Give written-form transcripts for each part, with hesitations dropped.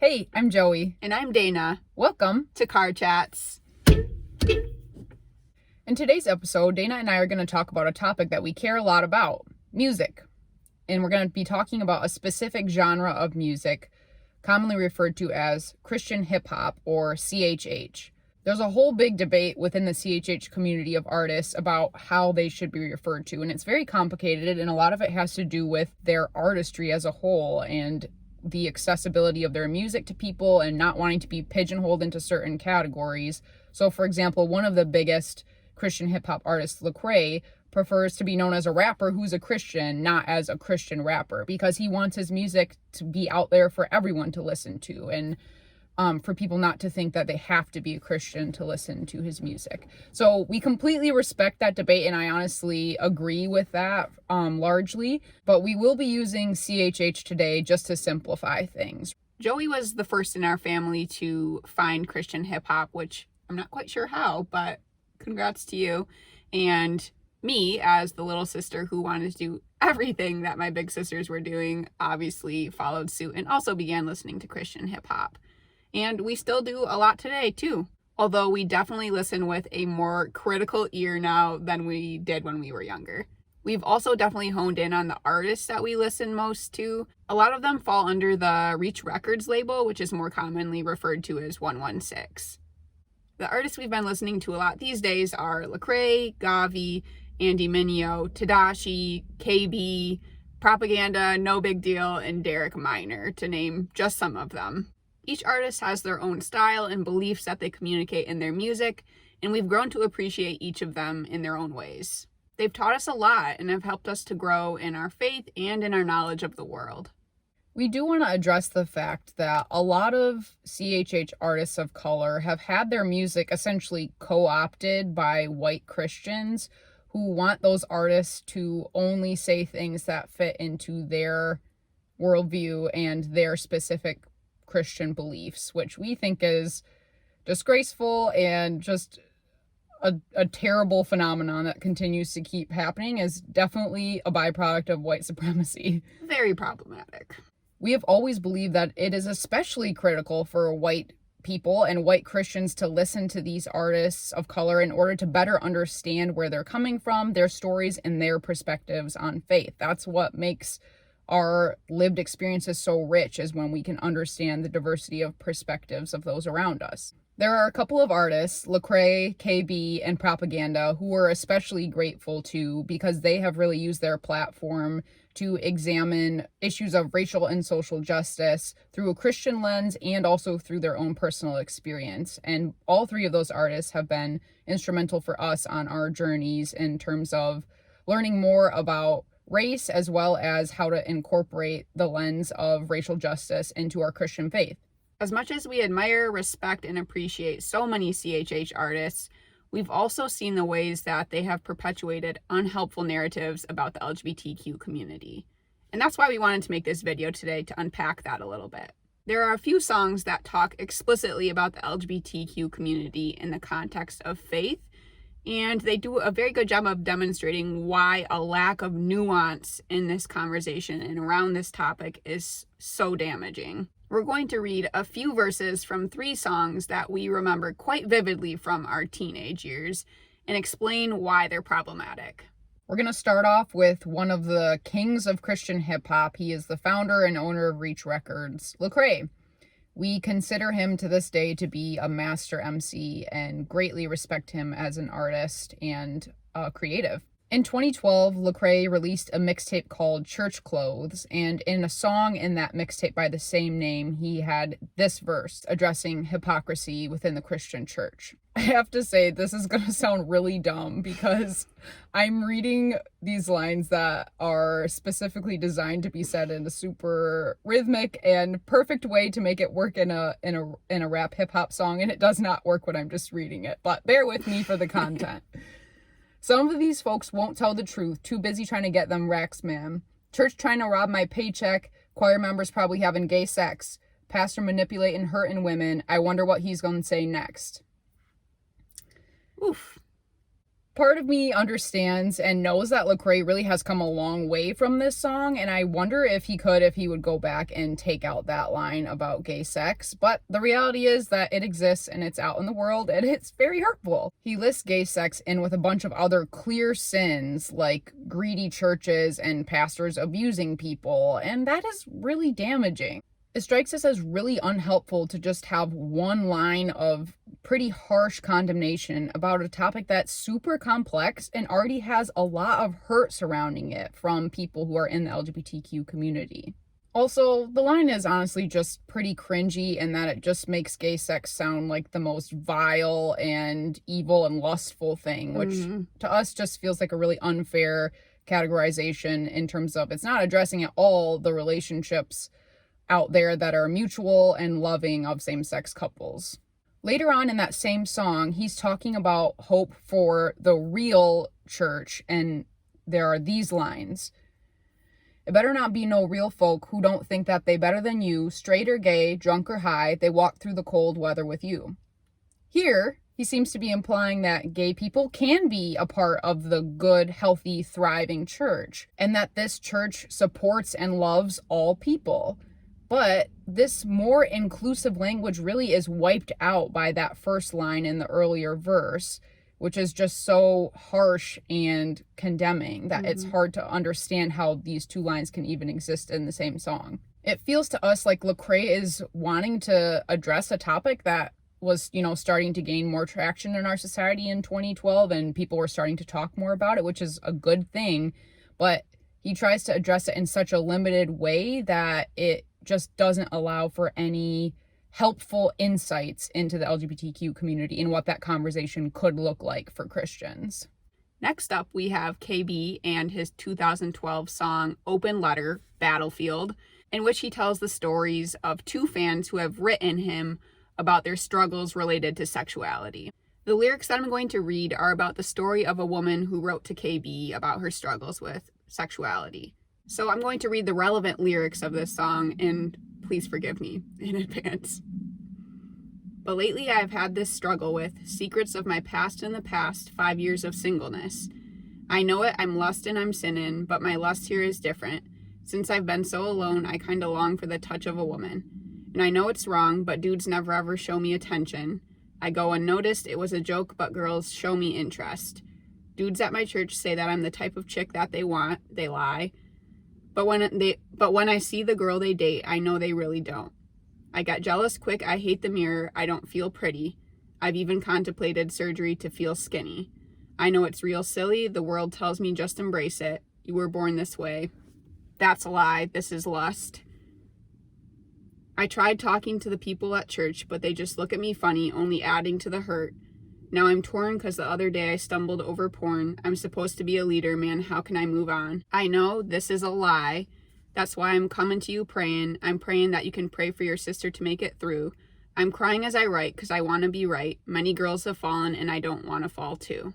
Hey, I'm Joey. And I'm Dana. Welcome to Car Chats. In today's episode, Dana and I are going to talk about a topic that we care a lot about, music. And we're going to be talking about a specific genre of music, commonly referred to as Christian hip hop or CHH. There's a whole big debate within the CHH community of artists about how they should be referred to. And it's very complicated, and a lot of it has to do with their artistry as a whole and the accessibility of their music to people and not wanting to be pigeonholed into certain categories. So, for example, one of the biggest Christian hip-hop artists, Lecrae, prefers to be known as a rapper who's a Christian, not as a Christian rapper, because he wants his music to be out there for everyone to listen to, and for people not to think that they have to be a Christian to listen to his music. So we completely respect that debate, and I honestly agree with that largely, but we will be using CHH today just to simplify things. Joey was the first in our family to find Christian hip-hop, which I'm not quite sure how, but congrats to you. And me, as the little sister who wanted to do everything that my big sisters were doing, obviously followed suit and also began listening to Christian hip-hop. And we still do a lot today, too. Although we definitely listen with a more critical ear now than we did when we were younger. We've also definitely honed in on the artists that we listen most to. A lot of them fall under the Reach Records label, which is more commonly referred to as 116. The artists we've been listening to a lot these days are Lecrae, Gavi, Andy Mineo, Tadashi, KB, Propaganda, No Big Deal, and Derek Minor, to name just some of them. Each artist has their own style and beliefs that they communicate in their music, and we've grown to appreciate each of them in their own ways. They've taught us a lot and have helped us to grow in our faith and in our knowledge of the world. We do want to address the fact that a lot of CHH artists of color have had their music essentially co-opted by white Christians who want those artists to only say things that fit into their worldview and their specific Christian beliefs, which we think is disgraceful and just a terrible phenomenon that continues to keep happening, is definitely a byproduct of white supremacy. Very problematic. We have always believed that it is especially critical for white people and white Christians to listen to these artists of color in order to better understand where they're coming from, their stories, and their perspectives on faith. That's what makes our lived experiences so rich, is when we can understand the diversity of perspectives of those around us. There are a couple of artists, Lecrae, KB, and Propaganda, who we're especially grateful to because they have really used their platform to examine issues of racial and social justice through a Christian lens and also through their own personal experience. And all three of those artists have been instrumental for us on our journeys in terms of learning more about race, as well as how to incorporate the lens of racial justice into our Christian faith. As much as we admire, respect, and appreciate so many CHH artists, we've also seen the ways that they have perpetuated unhelpful narratives about the LGBTQ community. And that's why we wanted to make this video today, to unpack that a little bit. There are a few songs that talk explicitly about the LGBTQ community in the context of faith, and they do a very good job of demonstrating why a lack of nuance in this conversation and around this topic is so damaging. We're going to read a few verses from 3 songs that we remember quite vividly from our teenage years and explain why they're problematic. We're going to start off with one of the kings of Christian hip-hop. He is the founder and owner of Reach Records, Lecrae. We consider him to this day to be a master MC and greatly respect him as an artist and creative. In 2012, Lecrae released a mixtape called Church Clothes, and in a song in that mixtape by the same name, he had this verse addressing hypocrisy within the Christian church. I have to say, this is going to sound really dumb because I'm reading these lines that are specifically designed to be said in a super rhythmic and perfect way to make it work in a rap hip hop song, and it does not work when I'm just reading it, but bear with me for the content. Some of these folks won't tell the truth, too busy trying to get them racks, man. Church trying to rob my paycheck, choir members probably having gay sex, pastor manipulating, hurting women. I wonder what he's going to say next. Oof. Part of me understands and knows that Lecrae really has come a long way from this song, and I wonder if he would go back and take out that line about gay sex. But the reality is that it exists and it's out in the world and it's very hurtful. He lists gay sex in with a bunch of other clear sins like greedy churches and pastors abusing people, and that is really damaging. It strikes us as really unhelpful to just have one line of pretty harsh condemnation about a topic that's super complex and already has a lot of hurt surrounding it from people who are in the LGBTQ community. Also, the line is honestly just pretty cringy in that it just makes gay sex sound like the most vile and evil and lustful thing, which to us just feels like a really unfair categorization in terms of it's not addressing at all the relationships out there that are mutual and loving of same-sex couples. Later on in that same song, he's talking about hope for the real church, and there are these lines. It better not be no real folk who don't think that they better than you, straight or gay, drunk or high, they walk through the cold weather with you. Here, he seems to be implying that gay people can be a part of the good, healthy, thriving church, and that this church supports and loves all people. But this more inclusive language really is wiped out by that first line in the earlier verse, which is just so harsh and condemning that it's hard to understand how these two lines can even exist in the same song. It feels to us like Lecrae is wanting to address a topic that was, starting to gain more traction in our society in 2012, and people were starting to talk more about it, which is a good thing. But he tries to address it in such a limited way that it just doesn't allow for any helpful insights into the LGBTQ community and what that conversation could look like for Christians. Next up, we have KB and his 2012 song Open Letter, Battlefield, in which he tells the stories of two fans who have written him about their struggles related to sexuality. The lyrics that I'm going to read are about the story of a woman who wrote to KB about her struggles with sexuality. So I'm going to read the relevant lyrics of this song, and please forgive me in advance. But lately I've had this struggle with secrets of my past in the past 5 years of singleness. I know it, I'm lustin', I'm sinning, but my lust here is different. Since I've been so alone, I kinda long for the touch of a woman. And I know it's wrong, but dudes never ever show me attention. I go unnoticed, it was a joke, but girls show me interest. Dudes at my church say that I'm the type of chick that they want, they lie. But when I see the girl they date, I know they really don't. I get jealous quick, I hate the mirror, I don't feel pretty. I've even contemplated surgery to feel skinny. I know it's real silly, the world tells me just embrace it. You were born this way. That's a lie, this is lust. I tried talking to the people at church, but they just look at me funny, only adding to the hurt. Now I'm torn because the other day I stumbled over porn. I'm supposed to be a leader, man. How can I move on? I know this is a lie. That's why I'm coming to you praying. I'm praying that you can pray for your sister to make it through. I'm crying as I write because I want to be right. Many girls have fallen and I don't want to fall too.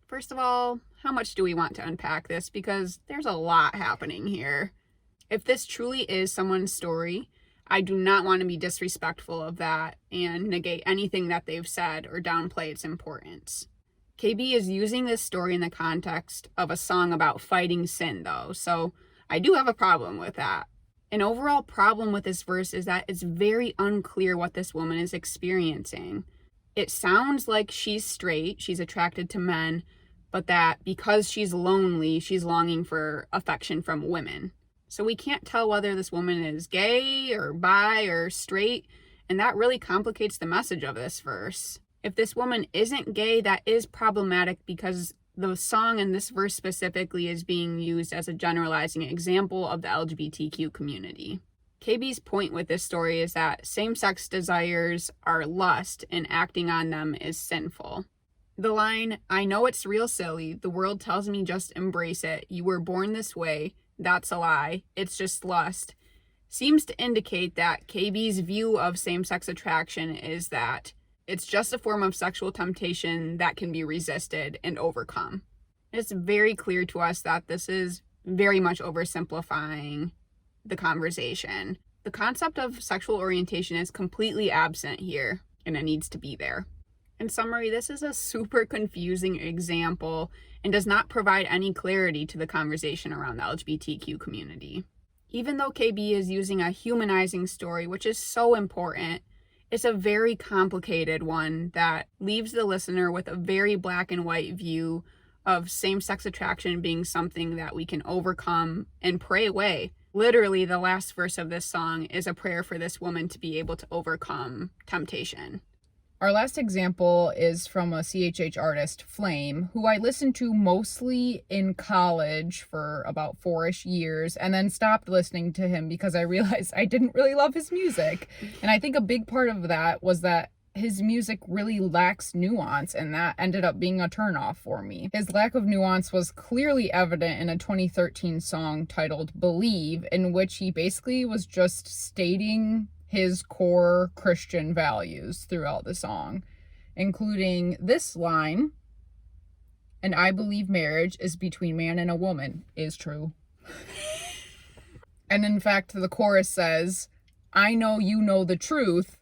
First of all, how much do we want to unpack this? Because there's a lot happening here. If this truly is someone's story, I do not want to be disrespectful of that and negate anything that they've said or downplay its importance. KB is using this story in the context of a song about fighting sin, though, so I do have a problem with that. An overall problem with this verse is that it's very unclear what this woman is experiencing. It sounds like she's straight, she's attracted to men, but that because she's lonely, she's longing for affection from women. So we can't tell whether this woman is gay or bi or straight, and that really complicates the message of this verse. If this woman isn't gay, that is problematic because the song in this verse specifically is being used as a generalizing example of the LGBTQ community. KB's point with this story is that same-sex desires are lust and acting on them is sinful. The line, I know it's real silly, the world tells me just embrace it, you were born this way, that's a lie, it's just lust, seems to indicate that KB's view of same-sex attraction is that it's just a form of sexual temptation that can be resisted and overcome. It's very clear to us that this is very much oversimplifying the conversation. The concept of sexual orientation is completely absent here, and it needs to be there. In summary, this is a super confusing example and does not provide any clarity to the conversation around the LGBTQ community. Even though KB is using a humanizing story, which is so important, it's a very complicated one that leaves the listener with a very black and white view of same-sex attraction being something that we can overcome and pray away. Literally, the last verse of this song is a prayer for this woman to be able to overcome temptation. Our last example is from a CHH artist, Flame, who I listened to mostly in college for about 4-ish years and then stopped listening to him because I realized I didn't really love his music. And I think a big part of that was that his music really lacks nuance, and that ended up being a turnoff for me. His lack of nuance was clearly evident in a 2013 song titled Believe, in which he basically was just stating his core Christian values throughout the song, including this line, "And I believe marriage is between man and a woman is true." And in fact, the chorus says, "I know you know the truth,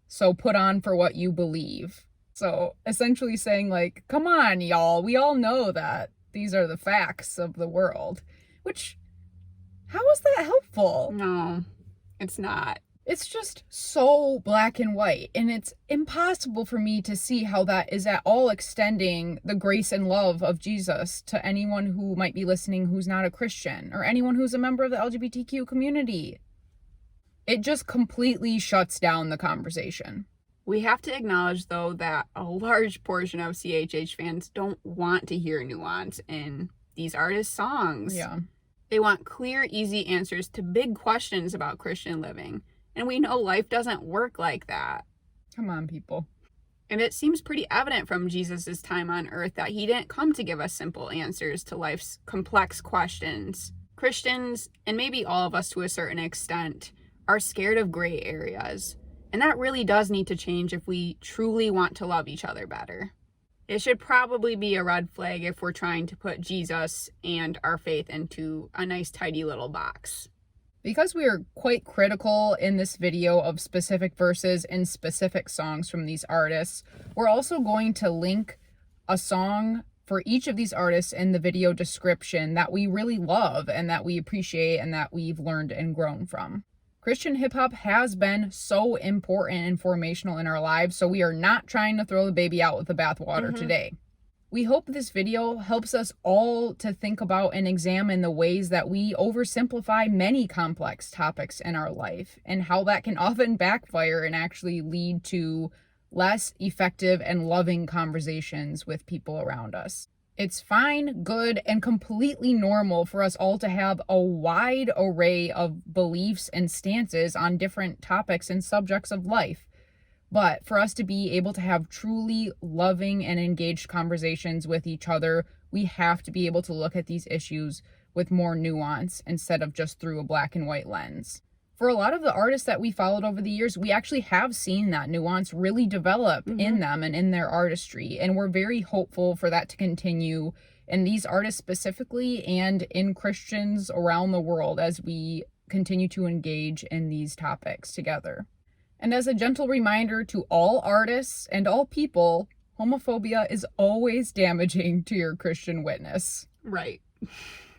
so put on for what you believe." So essentially saying, like, come on, y'all, we all know that these are the facts of the world. Which, how is that helpful? No, it's not. It's just so black and white, and it's impossible for me to see how that is at all extending the grace and love of Jesus to anyone who might be listening who's not a Christian, or anyone who's a member of the LGBTQ community. It just completely shuts down the conversation. We have to acknowledge, though, that a large portion of CHH fans don't want to hear nuance in these artists' songs. Yeah. They want clear, easy answers to big questions about Christian living. And we know life doesn't work like that. Come on, people. And it seems pretty evident from Jesus' time on earth that he didn't come to give us simple answers to life's complex questions. Christians, and maybe all of us to a certain extent, are scared of gray areas. And that really does need to change if we truly want to love each other better. It should probably be a red flag if we're trying to put Jesus and our faith into a nice, tidy little box. Because we are quite critical in this video of specific verses and specific songs from these artists, we're also going to link a song for each of these artists in the video description that we really love and that we appreciate and that we've learned and grown from. Christian hip-hop has been so important and formational in our lives, so we are not trying to throw the baby out with the bathwater today. We hope this video helps us all to think about and examine the ways that we oversimplify many complex topics in our life and how that can often backfire and actually lead to less effective and loving conversations with people around us. It's fine, good, and completely normal for us all to have a wide array of beliefs and stances on different topics and subjects of life. But for us to be able to have truly loving and engaged conversations with each other, we have to be able to look at these issues with more nuance instead of just through a black and white lens. For a lot of the artists that we followed over the years, we actually have seen that nuance really develop in them and in their artistry. And we're very hopeful for that to continue in these artists specifically and in Christians around the world as we continue to engage in these topics together. And as a gentle reminder to all artists and all people, homophobia is always damaging to your Christian witness. Right.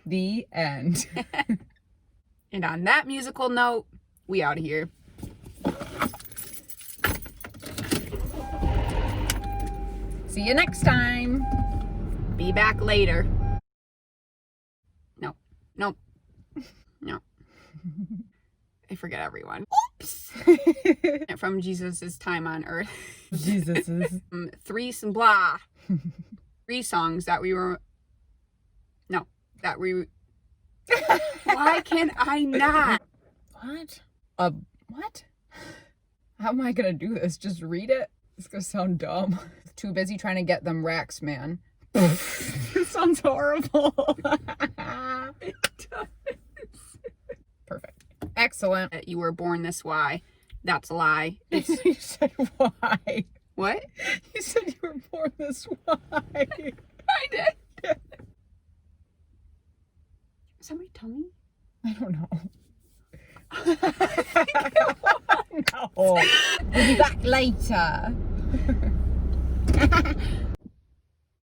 The end. And on that musical note, we out of here. See you next time. Be back later. No. I forget everyone. Oops. From Jesus' time on earth. Jesus's. Three songs that we were... No. That we... Why can I not? What? What? How am I gonna do this? Just read it? It's gonna sound dumb. Too busy trying to get them racks, man. This sounds horrible. It does. Perfect. Excellent. You were born this way. That's a lie. You said why? What? You said you were born this way. I did. Somebody tell me? I don't know. No. We'll be back later.